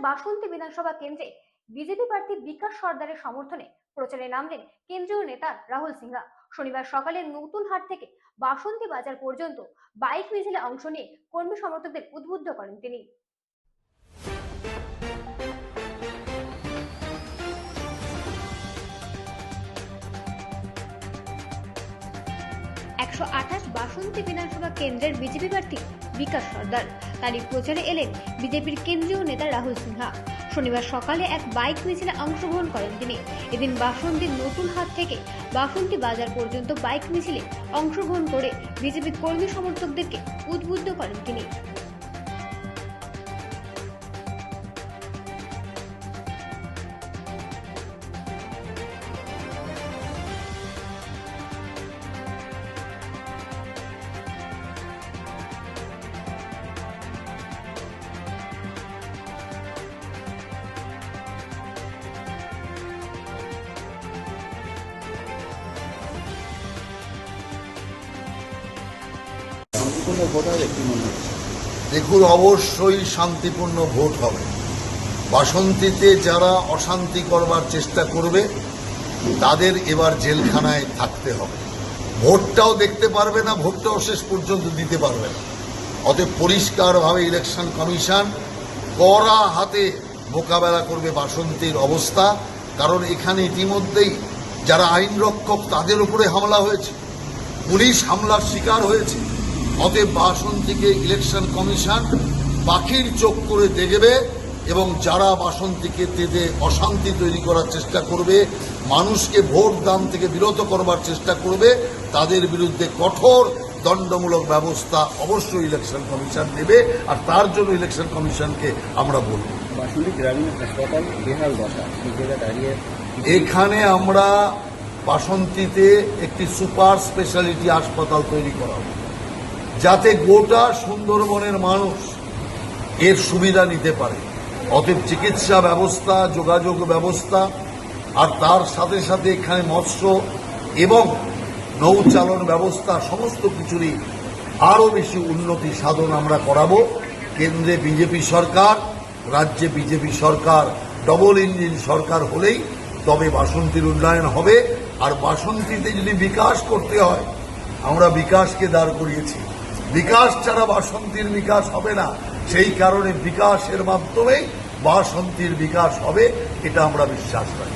বাসন্তী বিধানসভা কেন্দ্রে বিজেপি প্রার্থী বিকাশ সর্দারের সমর্থনে প্রচারে নামলেন কেন্দ্রীয় নেতা রাহুল সিনহা। শনিবার সকালে নতুন হাট থেকে বাসন্তী বাজার পর্যন্ত বাইক মিছিলে অংশ নিয়ে কর্মী সমর্থকদের উদ্বুদ্ধ করেন তিনি। 128 বাসন্তী বিধানসভা কেন্দ্রের বিজেপি প্রার্থী বিকাশ সর্দার, তারই প্রচারে এলেন বিজেপির কেন্দ্রীয় নেতা রাহুল সিনহা। শনিবার সকালে এক বাইক মিছিলে অংশগ্রহণ করেন তিনি। এদিন বাসন্তীর নতুন হাট থেকে বাসন্তী বাজার পর্যন্ত বাইক মিছিলে অংশগ্রহণ করে বিজেপির কর্মী সমর্থকদেরকে উদ্বুদ্ধ করেন তিনি। দেখুন, অবশ্যই শান্তিপূর্ণ ভোট হবে। বাসন্তীতে যারা অশান্তি করবার চেষ্টা করবে তাদের এবার জেলখানায় থাকতে হবে। ভোটটাও দেখতে পারবে না, ভোটটাও শেষ পর্যন্ত দিতে পারবে না। অতএব পরিষ্কারভাবে ইলেকশন কমিশন কড়া হাতে মোকাবেলা করবে বাসন্তীর অবস্থা। কারণ এখানে ইতিমধ্যেই যারা আইন রক্ষক তাদের উপরে হামলা হয়েছে, পুলিশ হামলার শিকার হয়েছে। অতএব বাসন্তীকে ইলেকশন কমিশন পাখির চোখ করে দেখবে এবং যারা বাসন্তীকে তেজে অশান্তি তৈরি করার চেষ্টা করবে, মানুষকে ভোট দান থেকে বিরত করবার চেষ্টা করবে, তাদের বিরুদ্ধে কঠোর দণ্ডমূলক ব্যবস্থা অবশ্যই ইলেকশন কমিশন নেবে। আর তার জন্য ইলেকশন কমিশনকে আমরা বলব। এখানে আমরা বাসন্তীতে একটি সুপার স্পেশালিটি হাসপাতাল তৈরি করা হবে, যাতে গোটা সুন্দরবনের মানুষ এর সুবিধা নিতে পারে। অতএব চিকিৎসা ব্যবস্থা, যোগাযোগ ব্যবস্থা, আর তার সাথে সাথে এখানে মৎস্য এবং নৌচালন ব্যবস্থা সমস্ত কিছুরই আরও বেশি উন্নতি সাধন আমরা করাবো। কেন্দ্রে বিজেপি সরকার, রাজ্যে বিজেপি সরকার, ডবল ইঞ্জিন সরকার হলেই তবে বাসন্তীর উন্নয়ন হবে। আর বাসন্তীতে যদি বিকাশ করতে হয়, আমরা বিকাশকে দাঁড় করিয়েছি। বিকাশ ছাড়া বাসন্তীর বিকাশ হবে না। সেই কারণে বিকাশের মাধ্যমেই বাসন্তীর বিকাশ হবে, এটা আমরা বিশ্বাস করি।